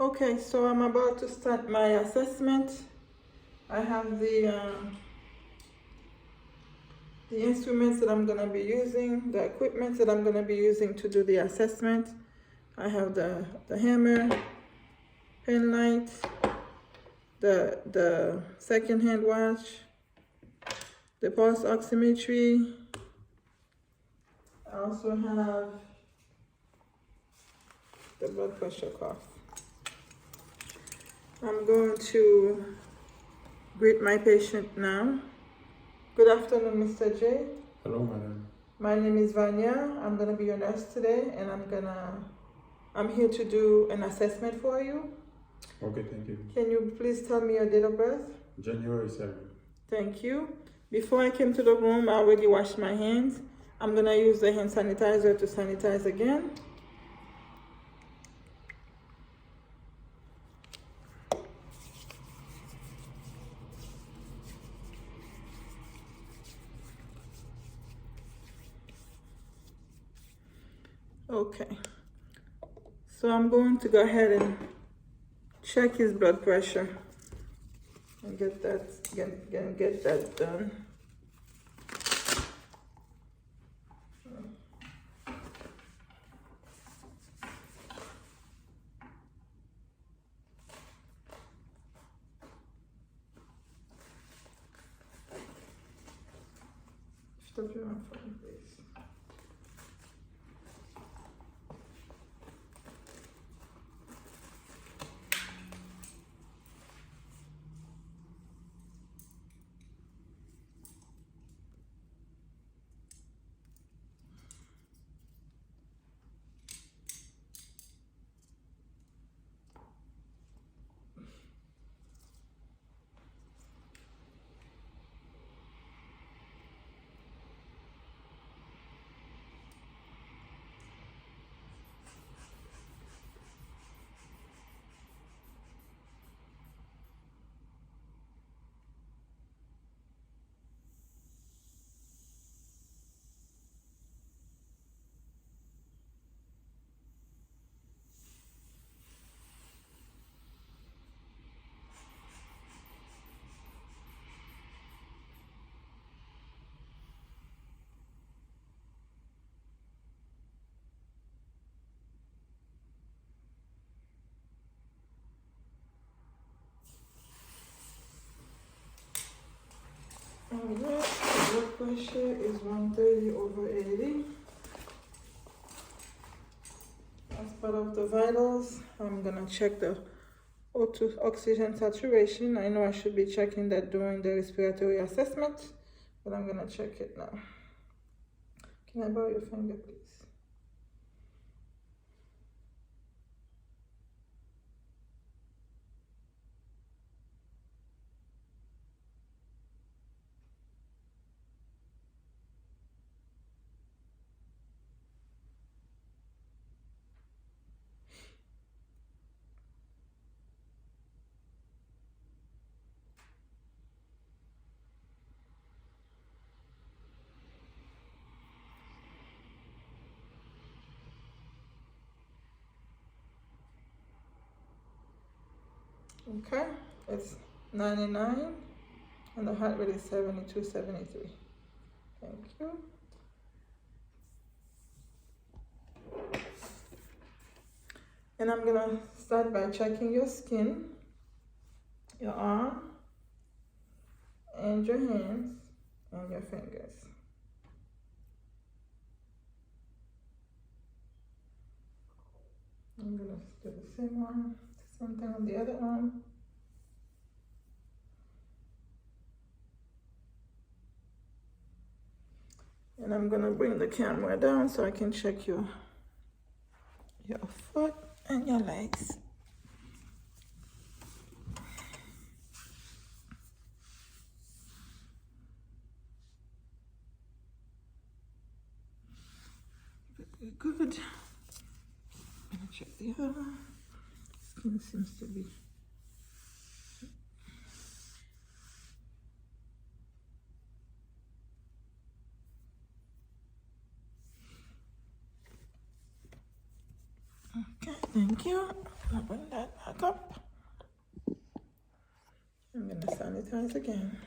Okay, so I'm about to start my assessment. I have the instruments that I'm gonna be using, the equipment that I'm gonna be using to do the assessment. I have the hammer, pen light, the second hand watch, the pulse oximetry. I also have the blood pressure cuff. I'm going to greet my patient now. Good afternoon, Mr. J. Hello, madam. My name is Vanya. I'm gonna be your nurse today, and I'm here to do an assessment for you. Okay, thank you. Can you please tell me your date of birth? January 7th. Thank you. Before I came to the room, I already washed my hands. I'm gonna use the hand sanitizer to sanitize again. Okay. So I'm going to go ahead and check his blood pressure and get that done. Stop your phone, please. Alright, blood pressure is 130/80. As part of the vitals, I'm gonna check the O2 oxygen saturation. I know I should be checking that during the respiratory assessment, but I'm gonna check it now. Can I borrow your finger, please? Okay, it's 99 and the heart rate is 72/73. Thank you. And I'm gonna start by checking your skin, your arm, and your hands and your fingers. I'm gonna do the same thing on the other arm. And I'm gonna bring the camera down so I can check your foot and your legs. Very good. I'm gonna check the other one. Skin seems to be okay. Thank you. I'll bring that back up. I'm gonna sanitize again.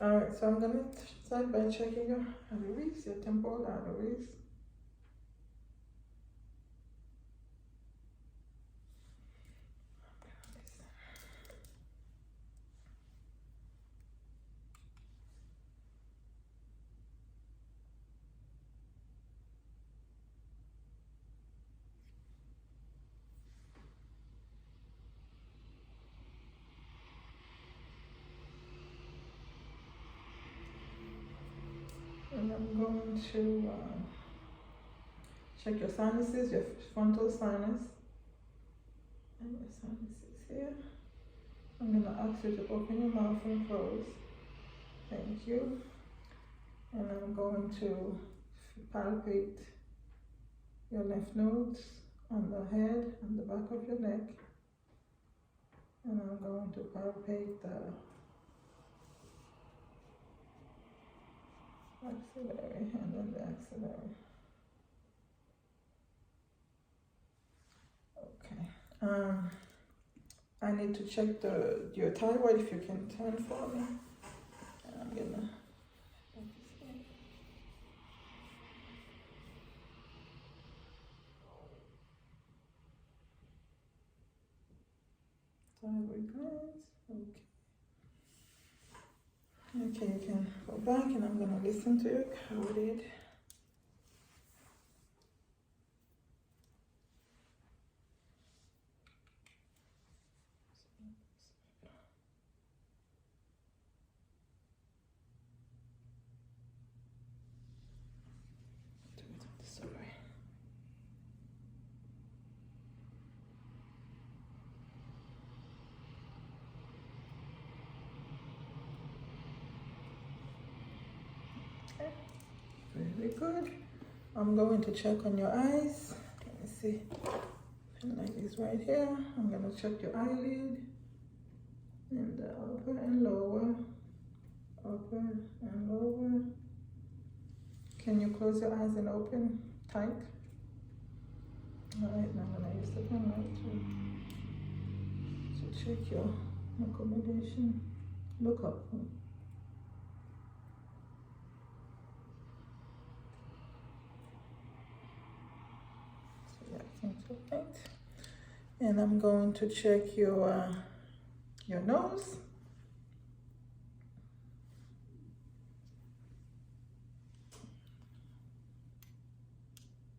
Alright, so I'm gonna start by checking your arteries, your temporal arteries. And I'm going to check your sinuses, your frontal sinus, and your sinuses here. I'm going to ask you to open your mouth and close. Thank you. And I'm going to palpate your lymph nodes on the head, on the back of your neck. And I'm going to palpate the axillary and then the axillary. Okay. I need to check your thyroid if you can turn for me. And I'm gonna thyroid glands. Okay. Okay, you can go back and I'm gonna listen to your carotid. Sorry. Okay. Very good. I'm going to check on your eyes. Let me see. Like this right here. I'm gonna check your eyelid and the upper and lower. Upper and lower. Can you close your eyes and open tight? Alright, now I'm gonna use the pen right to check your accommodation. Look up. So yeah, I think so, right? And I'm going to check your nose.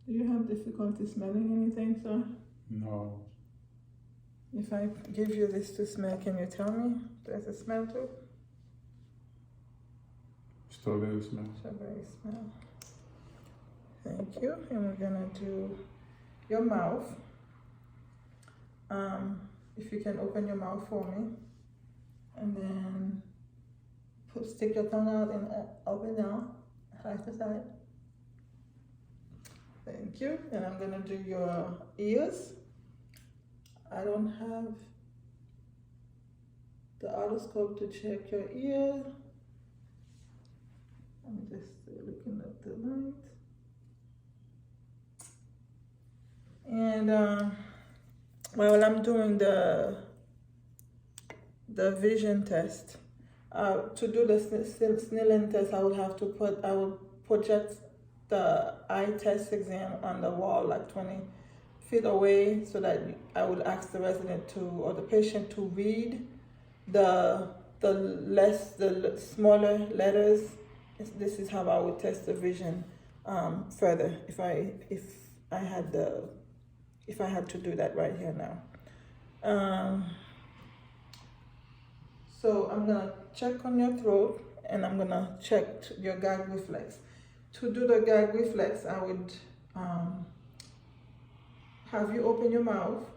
Do you have difficulty smelling anything, sir? No. If I give you this to smell, can you tell me? Does it smell too? Strawberry smell. Strawberry smell. Thank you. And we're gonna do your mouth. If you can open your mouth for me, and then stick your tongue out and up and down, side to side. Thank you. And I'm gonna do your ears. I don't have the otoscope to check your ear. I'm just looking at the light. And while I'm doing the vision test, to do the Snellen test, I would project the eye test exam on the wall like 20 feet away, so that I would ask the resident or the patient to read the smaller letters. This is how I would test the vision further if I had to do that right here now. So I'm gonna check on your throat and I'm gonna check your gag reflex. To do the gag reflex, I would have you open your mouth,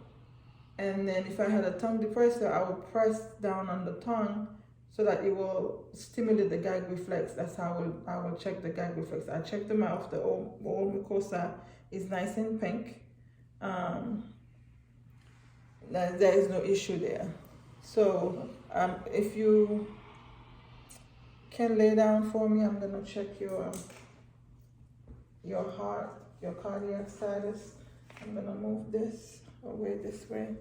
and then if I had a tongue depressor, I would press down on the tongue so that it will stimulate the gag reflex. That's how I will check the gag reflex. I check the mouth, the oral mucosa is nice and pink. There is no issue there. So if you can lay down for me, I'm gonna check your heart, your cardiac status. I'm gonna move this away this way.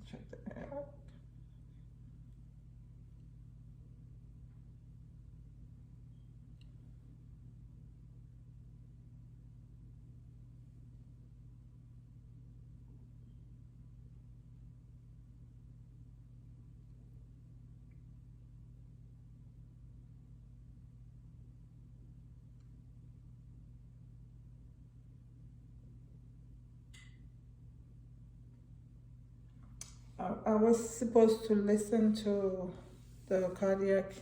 Check the air. I was supposed to listen to the cardiac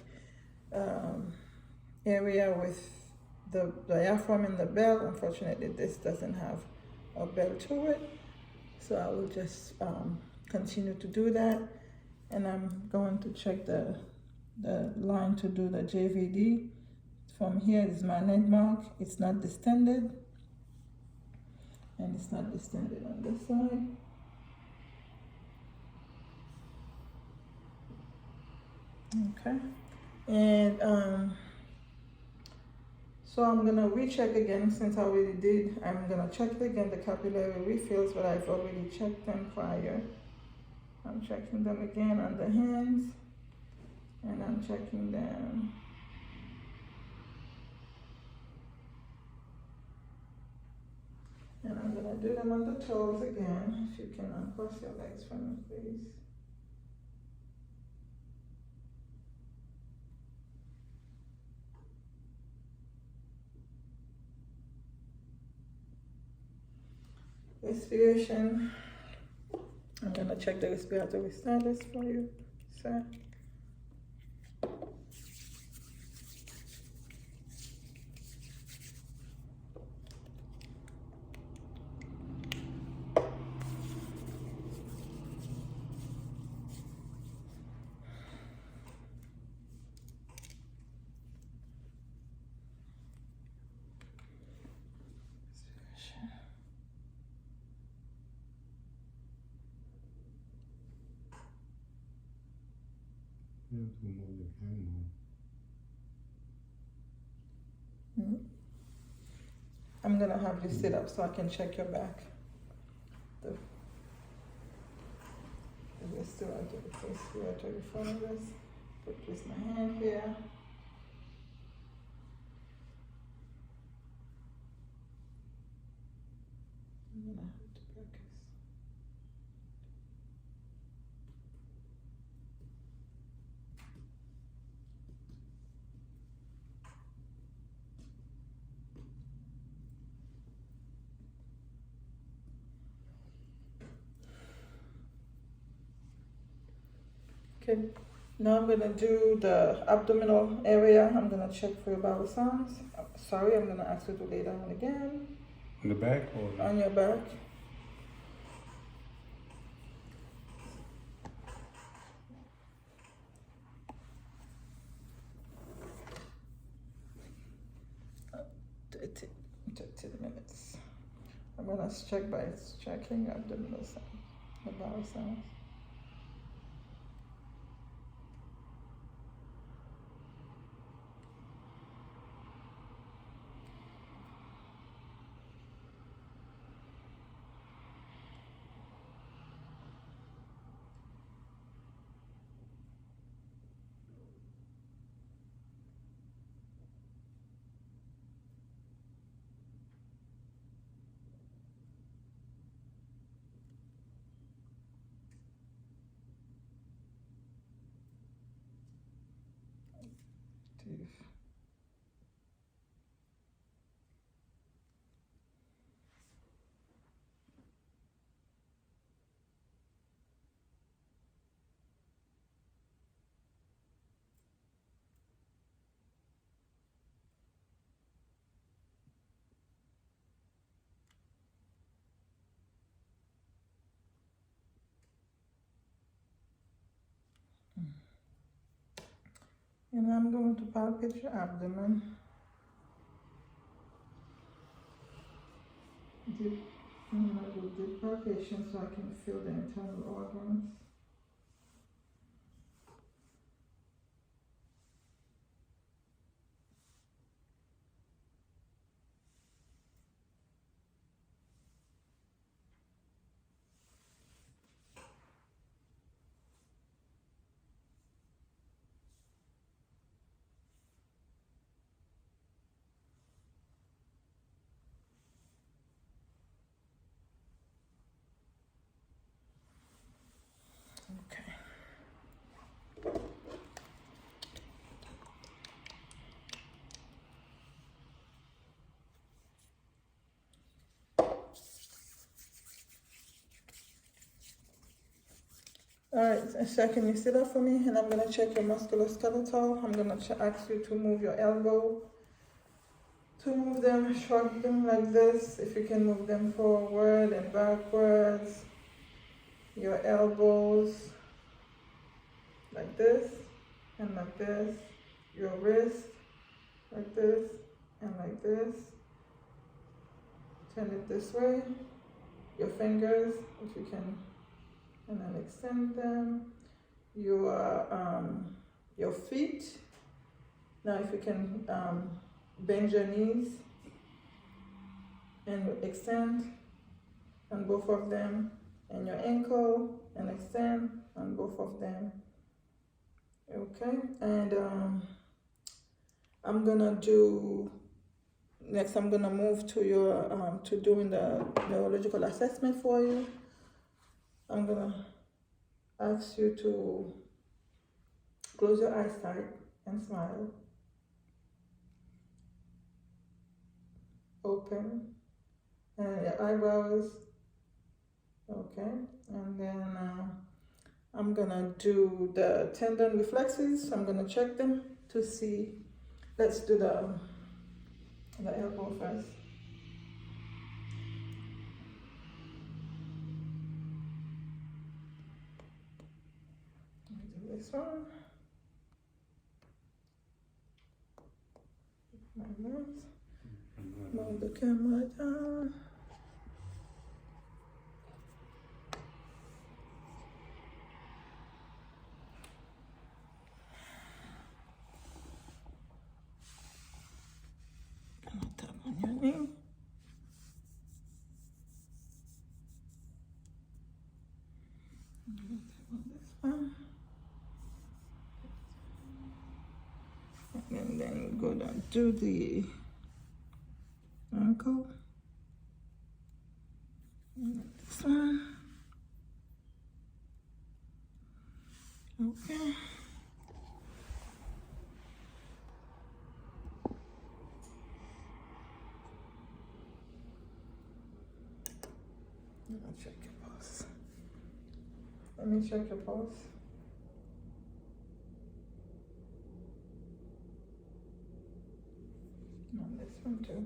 area with the diaphragm and the bell. Unfortunately, this doesn't have a bell to it, so I will just continue to do that. And I'm going to check the line to do the JVD. From here is my landmark. It's not distended, and it's not distended on this side. Okay, and so I'm gonna recheck again since I already did. I'm gonna check again the capillary refills, but I've already checked them prior. I'm checking them again on the hands, and I'm checking them and I'm gonna do them on the toes again. If you can uncross your legs for me, please. Respiration. I'm gonna check the respiratory status for you, sir. I'm gonna have you sit up so I can check your back. The respiratory fungus. Place my hand here. I'm gonna have to practice. Okay, now I'm gonna do the abdominal area. I'm gonna check for your bowel sounds. Sorry, I'm gonna ask you to lay down again. In the back or? On your back. Uh, 30 minutes. I'm gonna check by checking abdominal sound, the bowel sounds. And I'm going to palpate your abdomen. Deep, I'm gonna do deep palpation so I can feel the internal organs. Okay. Alright, so can you sit up for me? And I'm gonna check your musculoskeletal. I'm gonna ask you to move your elbow. To move them, shrug them like this. If you can move them forward and backwards. Your elbows like this and like this. Your wrist like this and like this. Turn it this way. Your fingers, if you can, and then extend them. Your feet. Now, if you can bend your knees and extend on both of them, and your ankle and extend on both of them. Okay, and I'm gonna do next. I'm gonna move to your to doing the neurological assessment for you. I'm gonna ask you to close your eyes tight and smile. Open, and your eyebrows. Okay, and then I'm gonna do the tendon reflexes. I'm gonna check them to see. Let's do the elbow first. Do this one. My nose. Move the camera down. Gonna tap on your knee. Tap on this one. And then you go down to the ankle. And this one. Okay. Let me check your pulse. Let me check your pulse. On this one too.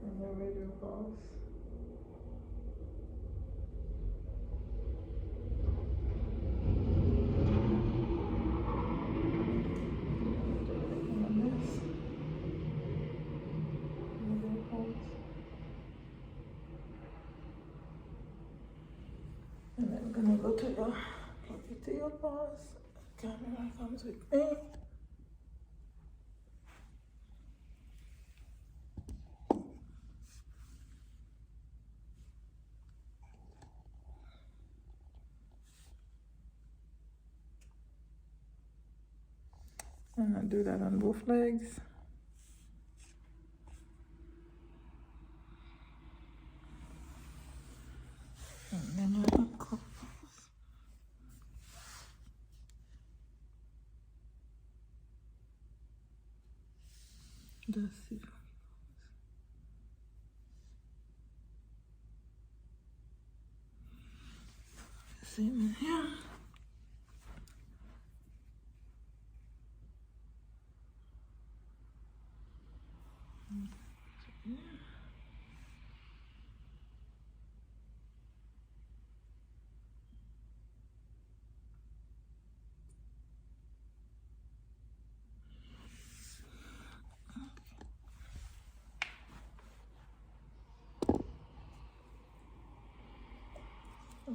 And your radial pulse. And on this. Radial pulse. And then I'm gonna go to your pulse. Camera comes with me. And I do that on both legs. And then your ankle. That's it. Same in here.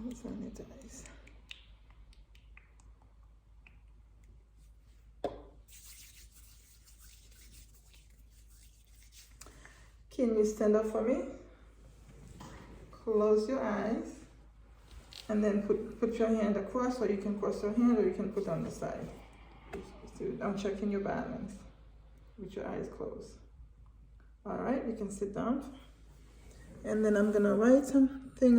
Sanitize. Can you stand up for me? Close your eyes. And then put your hand across, or you can cross your hand, or you can put on the side. So I'm checking your balance with your eyes closed. All right, you can sit down. And then I'm gonna write something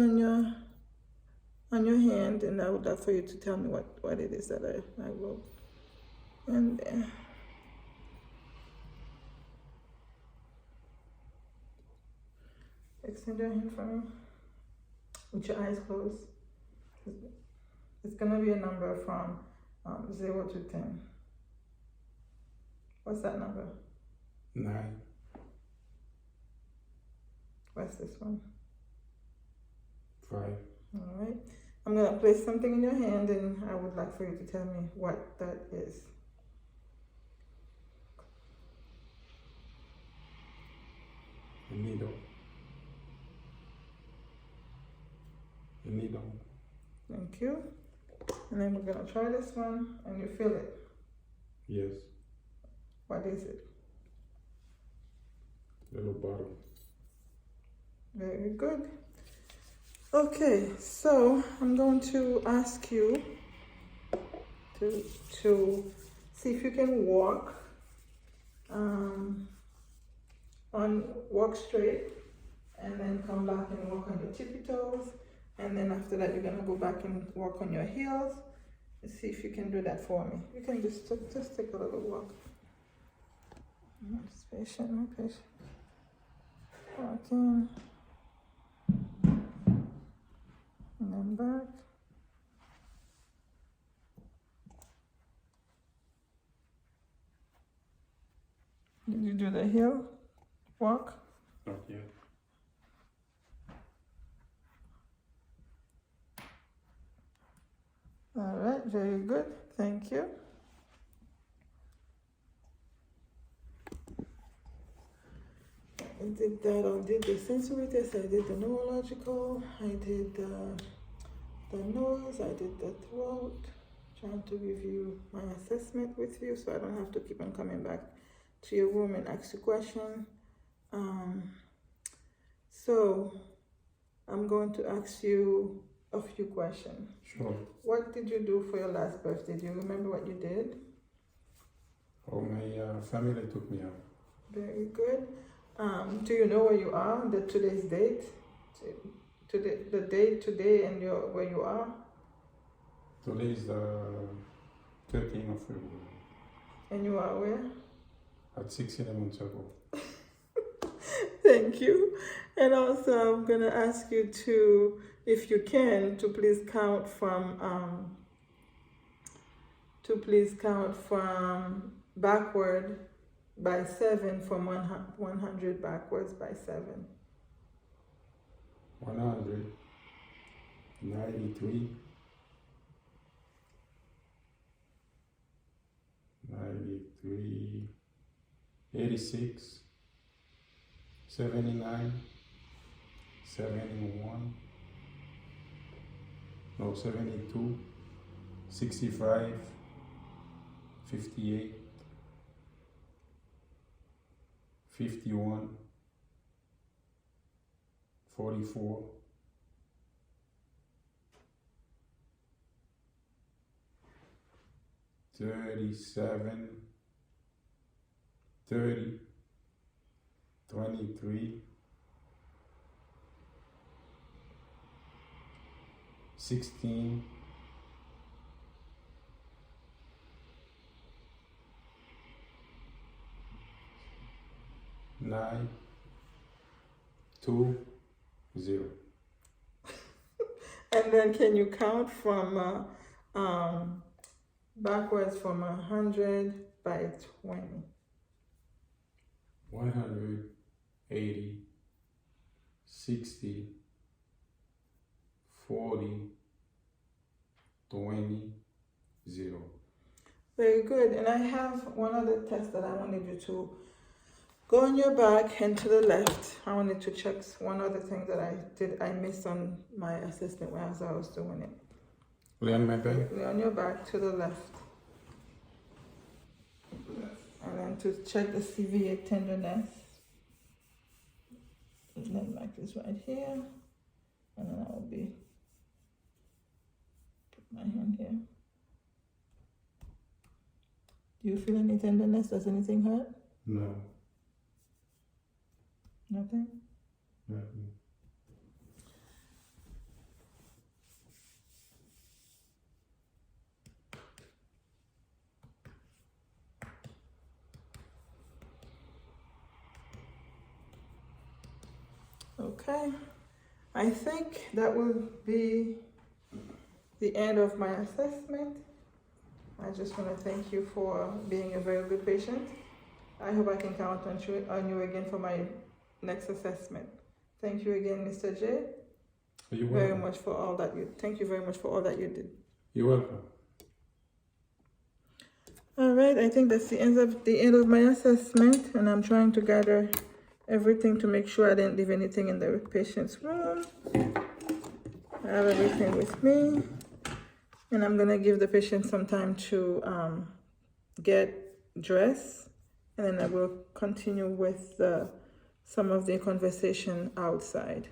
on your hand, and I would like for you to tell me what it is that I wrote. And there. Extend your hand for me with your eyes closed. It's gonna be a number from 0 to 10. What's that number? 9. What's this one? 5. All right. I'm gonna place something in your hand, and I would like for you to tell me what that is. A needle. A needle. Thank you. And then we're gonna try this one, and you feel it. Yes. What is it? Little bottle. Very good. Okay, so I'm going to ask you to see if you can walk walk straight, and then come back and walk on your tippy toes, and then after that you're gonna go back and walk on your heels. Let's see if you can do that for me. You can just take a little walk. Just patient, no patient. Walking. And then back. Did you do the heel walk? Not yet. All right, very good. Thank you. I did that. I did the sensory test. I did the neurological. I did the nose. I did the throat. Trying to review my assessment with you, so I don't have to keep on coming back to your room and ask you questions. So I'm going to ask you a few questions. Sure. What did you do for your last birthday? Do you remember what you did? Oh, my family took me out. Very good. Do you know where you are on today's date? The date today and where you are? Today is the 13th of February. And you are where? At 611 Circle. Thank you. And also I'm gonna ask you to, if you can, to please count from backward by 7, from 100 backwards by 7. 100, 93, 86, 79, 71, no, 72, 65, 58, 51, 44, 37, 30, 23, 16, 9, 2, 0. And then can you count from backwards from 100 by 20? 100, 80, 60, 40, 20, 0. Very good. And I have one other test that I wanted you Go on your back and to the left. I wanted to check one other thing that I missed on my assessment as I was doing it. Lay on my back. Lay on your back to the left. And then to check the severe tenderness. And then back is right here. And then I will be put my hand here. Do you feel any tenderness? Does anything hurt? No. Nothing? Nothing. Okay. I think that will be the end of my assessment. I just want to thank you for being a very good patient. I hope I can count on you again for my next assessment. Thank you again, Mr. J. You're welcome. Very much for all that you. Thank you very much for all that you did. You're welcome. All right, I think that's the end of my assessment, and I'm trying to gather everything to make sure I didn't leave anything in the patient's room. I have everything with me, and I'm gonna give the patient some time to get dressed, and then I will continue with some of the conversation outside.